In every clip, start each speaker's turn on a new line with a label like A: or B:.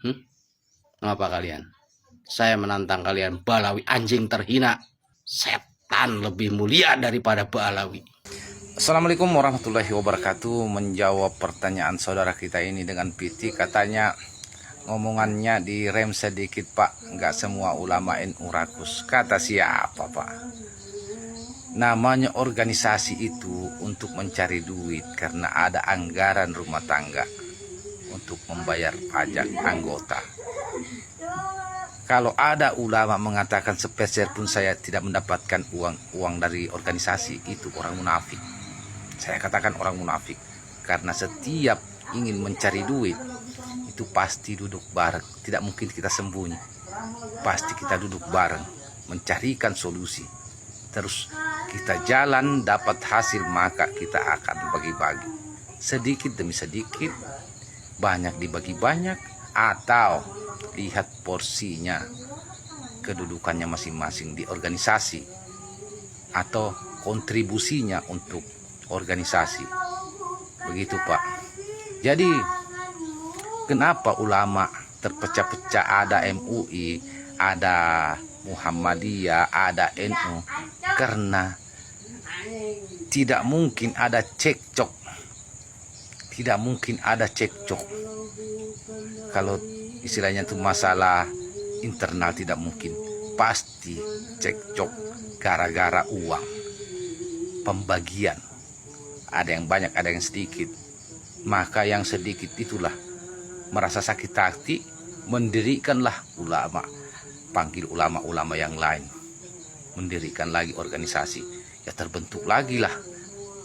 A: Ngapa kalian? Saya menantang kalian, Balawi anjing terhina. Setan lebih mulia daripada Balawi.
B: Assalamualaikum warahmatullahi wabarakatuh. Menjawab pertanyaan saudara kita ini dengan piti, katanya ngomongannya direm sedikit pak, nggak semua ulama NU rakus. Kata siapa pak? Namanya organisasi itu untuk mencari duit karena ada anggaran rumah tangga untuk membayar pajak anggota. Kalau ada ulama mengatakan sepeser pun saya tidak mendapatkan uang dari organisasi, itu orang munafik. Saya katakan orang munafik karena setiap ingin mencari duit itu pasti duduk bareng, tidak mungkin kita sembunyi. Pasti kita duduk bareng mencarikan solusi. Terus kita jalan dapat hasil, maka kita akan bagi-bagi sedikit demi sedikit, banyak dibagi banyak, atau lihat porsinya, kedudukannya masing-masing di organisasi atau kontribusinya untuk organisasi. Begitu Pak. Jadi kenapa ulama terpecah-pecah, ada MUI, ada Muhammadiyah, ada NU? Karena tidak mungkin ada cekcok. Tidak mungkin ada cekcok. Kalau istilahnya itu masalah internal tidak mungkin. Pasti cekcok gara-gara uang. Pembagian. Ada yang banyak, ada yang sedikit. Maka yang sedikit itulah merasa sakit hati, mendirikanlah ulama. Panggil ulama-ulama yang lain. Mendirikan lagi organisasi. Ya terbentuk lagi lah.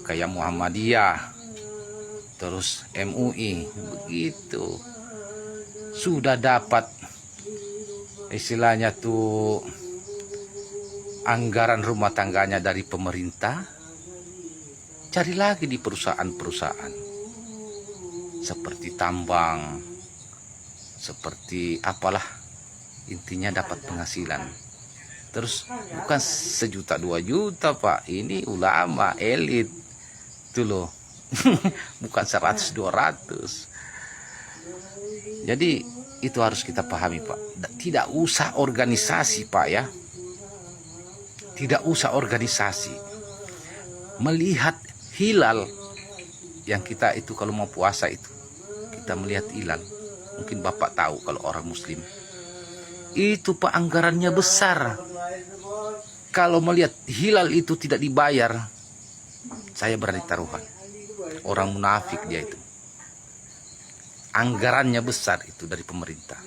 B: Kayak Muhammadiyah. Terus MUI. Begitu. Sudah dapat istilahnya tuh anggaran rumah tangganya dari pemerintah, cari lagi di perusahaan-perusahaan seperti tambang, seperti apalah, intinya dapat penghasilan. Terus bukan 1 juta 2 juta pak, ini ulama elit itu loh. Bukan 100-200. Jadi itu harus kita pahami Pak. Tidak usah organisasi Pak ya. Tidak usah organisasi. Melihat hilal yang kita itu kalau mau puasa itu, kita melihat hilal. Mungkin Bapak tahu kalau orang muslim. Itu Pak anggarannya besar. Kalau melihat hilal itu tidak dibayar, saya berani taruhan. Orang munafik dia itu. Anggarannya besar itu dari pemerintah.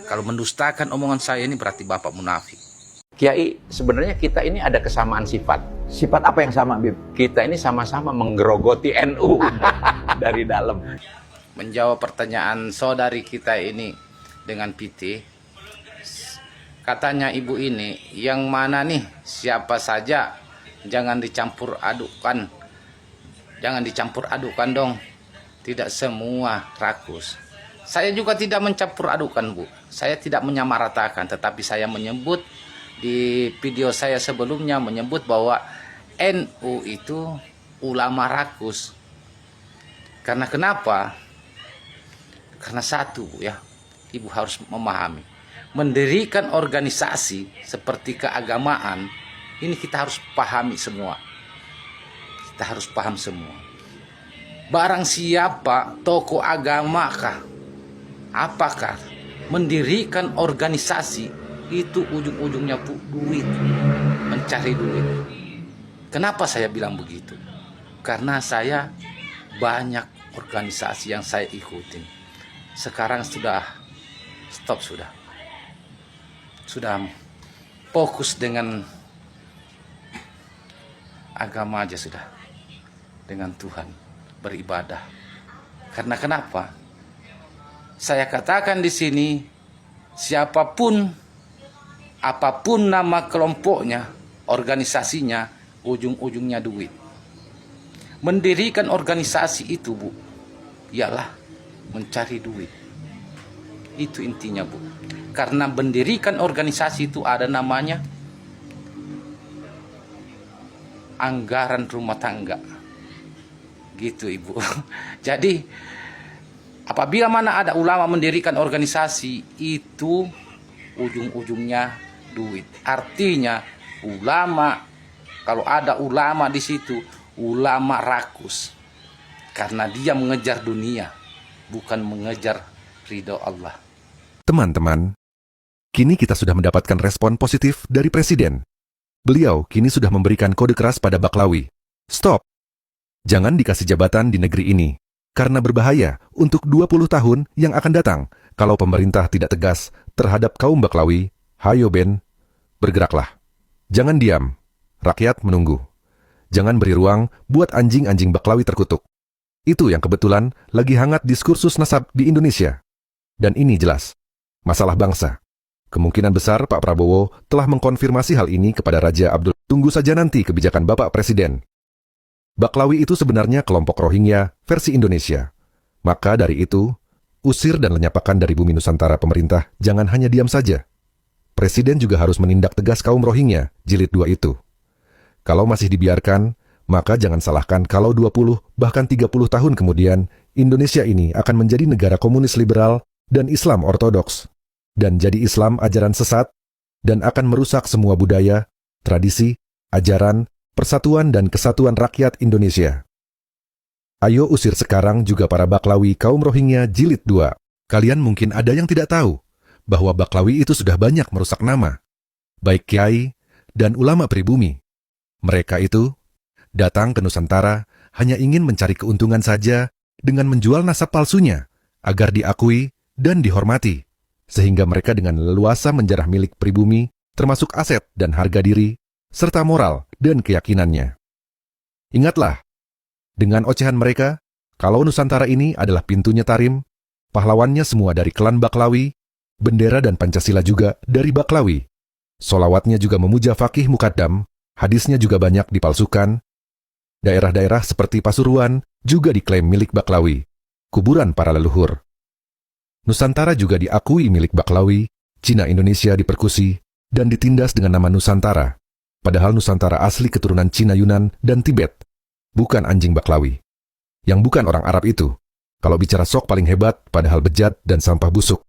B: Kalau mendustakan omongan saya ini berarti Bapak munafik.
C: Kiai, sebenarnya kita ini ada kesamaan sifat.
D: Sifat apa yang sama, Bib?
C: Kita ini sama-sama menggerogoti NU dari dalam.
B: Menjawab pertanyaan saudari kita ini dengan PT. Katanya ibu ini, yang mana nih siapa saja, jangan dicampur adukan. Jangan dicampur adukan dong. Tidak semua rakus. Saya juga tidak mencampur adukan Bu. Saya tidak menyamaratakan, tetapi saya menyebut di video saya sebelumnya menyebut bahwa NU itu ulama rakus. Karena kenapa? Karena satu ya, Ibu harus memahami. Mendirikan organisasi seperti keagamaan, ini kita harus pahami semua. Kita harus paham semua. Barang siapa tokoh agama kah, apakah mendirikan organisasi itu ujung-ujungnya duit, mencari duit. Kenapa saya bilang begitu? Karena saya banyak organisasi yang saya ikutin. Sekarang sudah stop, sudah fokus dengan agama aja sudah, dengan Tuhan, beribadah. Karena kenapa? Saya katakan di sini, siapapun, apapun nama kelompoknya, organisasinya, ujung-ujungnya duit. Mendirikan organisasi itu Bu, ialah mencari duit. Itu intinya Bu. Karena mendirikan organisasi itu ada namanya anggaran rumah tangga. Gitu Ibu. Jadi Apabila mana ada ulama mendirikan organisasi, itu ujung-ujungnya duit. Artinya ulama, kalau ada ulama di situ, ulama rakus. Karena dia mengejar dunia, bukan mengejar ridho Allah.
D: Teman-teman, kini kita sudah mendapatkan respon positif dari Presiden. Beliau kini sudah memberikan kode keras pada Baklawi. Stop! Jangan dikasih jabatan di negeri ini, karena berbahaya untuk 20 tahun yang akan datang kalau pemerintah tidak tegas terhadap kaum Baklawi. Hayo Ben, bergeraklah. Jangan diam, rakyat menunggu. Jangan beri ruang buat anjing-anjing Baklawi terkutuk. Itu yang kebetulan lagi hangat diskursus nasab di Indonesia. Dan ini jelas, masalah bangsa. Kemungkinan besar Pak Prabowo telah mengkonfirmasi hal ini kepada Raja Abdul. Tunggu saja nanti kebijakan Bapak Presiden. Baklawi itu sebenarnya kelompok Rohingya versi Indonesia. Maka dari itu, usir dan lenyapkan dari bumi Nusantara pemerintah jangan hanya diam saja. Presiden juga harus menindak tegas kaum Rohingya, jilid 2 itu. Kalau masih dibiarkan, maka jangan salahkan kalau 20 bahkan 30 tahun kemudian Indonesia ini akan menjadi negara komunis liberal dan Islam ortodoks. Dan jadi Islam ajaran sesat, dan akan merusak semua budaya, tradisi, ajaran, persatuan dan kesatuan rakyat Indonesia. Ayo usir sekarang juga para Baklawi kaum Rohingya jilid 2. Kalian mungkin ada yang tidak tahu, bahwa Baklawi itu sudah banyak merusak nama, baik kiai dan ulama pribumi. Mereka itu datang ke Nusantara hanya ingin mencari keuntungan saja dengan menjual nasab palsunya, agar diakui dan dihormati. Sehingga mereka dengan leluasa menjarah milik pribumi, termasuk aset dan harga diri, serta moral dan keyakinannya. Ingatlah, dengan ocehan mereka, kalau Nusantara ini adalah pintunya Tarim, pahlawannya semua dari klan Baklawi, bendera dan Pancasila juga dari Baklawi. Solawatnya juga memuja Fakih Mukaddam, hadisnya juga banyak dipalsukan. Daerah-daerah seperti Pasuruan juga diklaim milik Baklawi, kuburan para leluhur. Nusantara juga diakui milik Baklawi, Cina Indonesia diperkusi, dan ditindas dengan nama Nusantara. Padahal Nusantara asli keturunan Cina Yunan dan Tibet, bukan anjing Baklawi. Yang bukan orang Arab itu, kalau bicara sok paling hebat padahal bejat dan sampah busuk.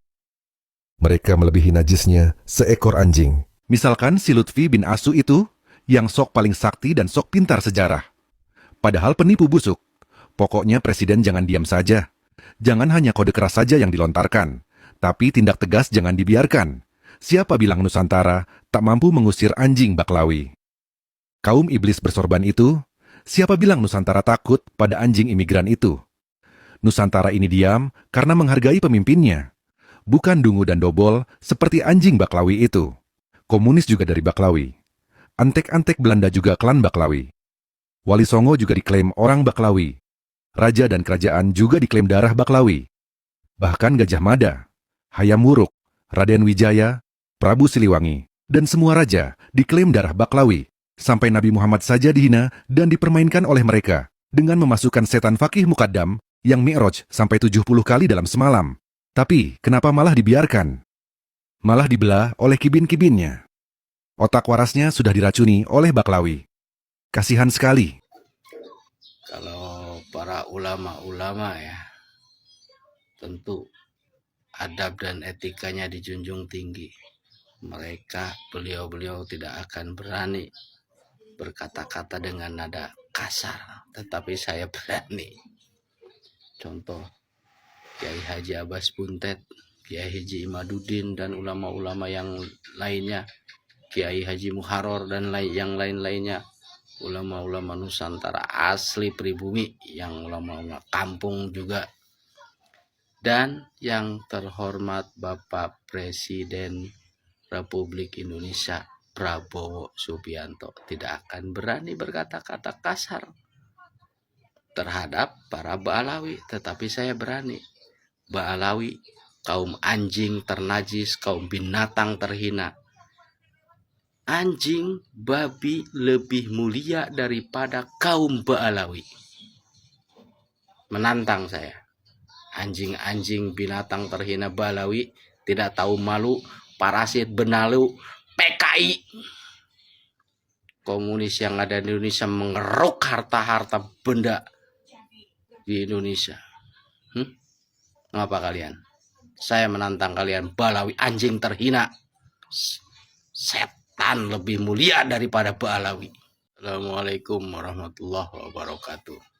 D: Mereka melebihi najisnya seekor anjing. Misalkan si Lutfi bin Asu itu, yang sok paling sakti dan sok pintar sejarah. Padahal penipu busuk. Pokoknya Presiden jangan diam saja. Jangan hanya kode keras saja yang dilontarkan, tapi tindak tegas jangan dibiarkan. Siapa bilang Nusantara tak mampu mengusir anjing Baklawi? Kaum iblis bersorban itu, siapa bilang Nusantara takut pada anjing imigran itu? Nusantara ini diam karena menghargai pemimpinnya. Bukan dungu dan dobol seperti anjing Baklawi itu. Komunis juga dari Baklawi. Antek-antek Belanda juga klan Baklawi. Wali Songo juga diklaim orang Baklawi. Raja dan kerajaan juga diklaim darah Baklawi. Bahkan Gajah Mada, Hayam Wuruk, Raden Wijaya, Prabu Siliwangi, dan semua raja diklaim darah Baklawi. Sampai Nabi Muhammad saja dihina dan dipermainkan oleh mereka dengan memasukkan setan Fakih Mukaddam yang mi'raj sampai 70 kali dalam semalam. Tapi kenapa malah dibiarkan? Malah dibelah oleh kibin-kibinnya. Otak warasnya sudah diracuni oleh Baklawi. Kasihan sekali.
A: Kalau para ulama-ulama ya, tentu adab dan etikanya dijunjung tinggi. Beliau-beliau tidak akan berani berkata-kata dengan nada kasar, tetapi saya berani. Contoh, Kiai Haji Abbas Buntet, Kiai Haji Imaduddin, dan ulama-ulama yang lainnya, Kiai Haji Muharrar dan yang lain-lainnya, ulama-ulama Nusantara asli pribumi, yang ulama-ulama kampung juga. Dan yang terhormat Bapak Presiden Republik Indonesia Prabowo Subianto tidak akan berani berkata-kata kasar terhadap para Baalawi, tetapi saya berani. Baalawi, kaum anjing ternajis, kaum binatang terhina. Anjing, babi lebih mulia daripada kaum Baalawi. Menantang saya. Anjing-anjing binatang terhina Baalawi, tidak tahu malu, parasit benalu, PKI. Komunis yang ada di Indonesia mengeruk harta-harta benda di Indonesia. Mengapa kalian? Saya menantang kalian, Balawi anjing terhina. Setan lebih mulia daripada Balawi. Assalamualaikum warahmatullahi wabarakatuh.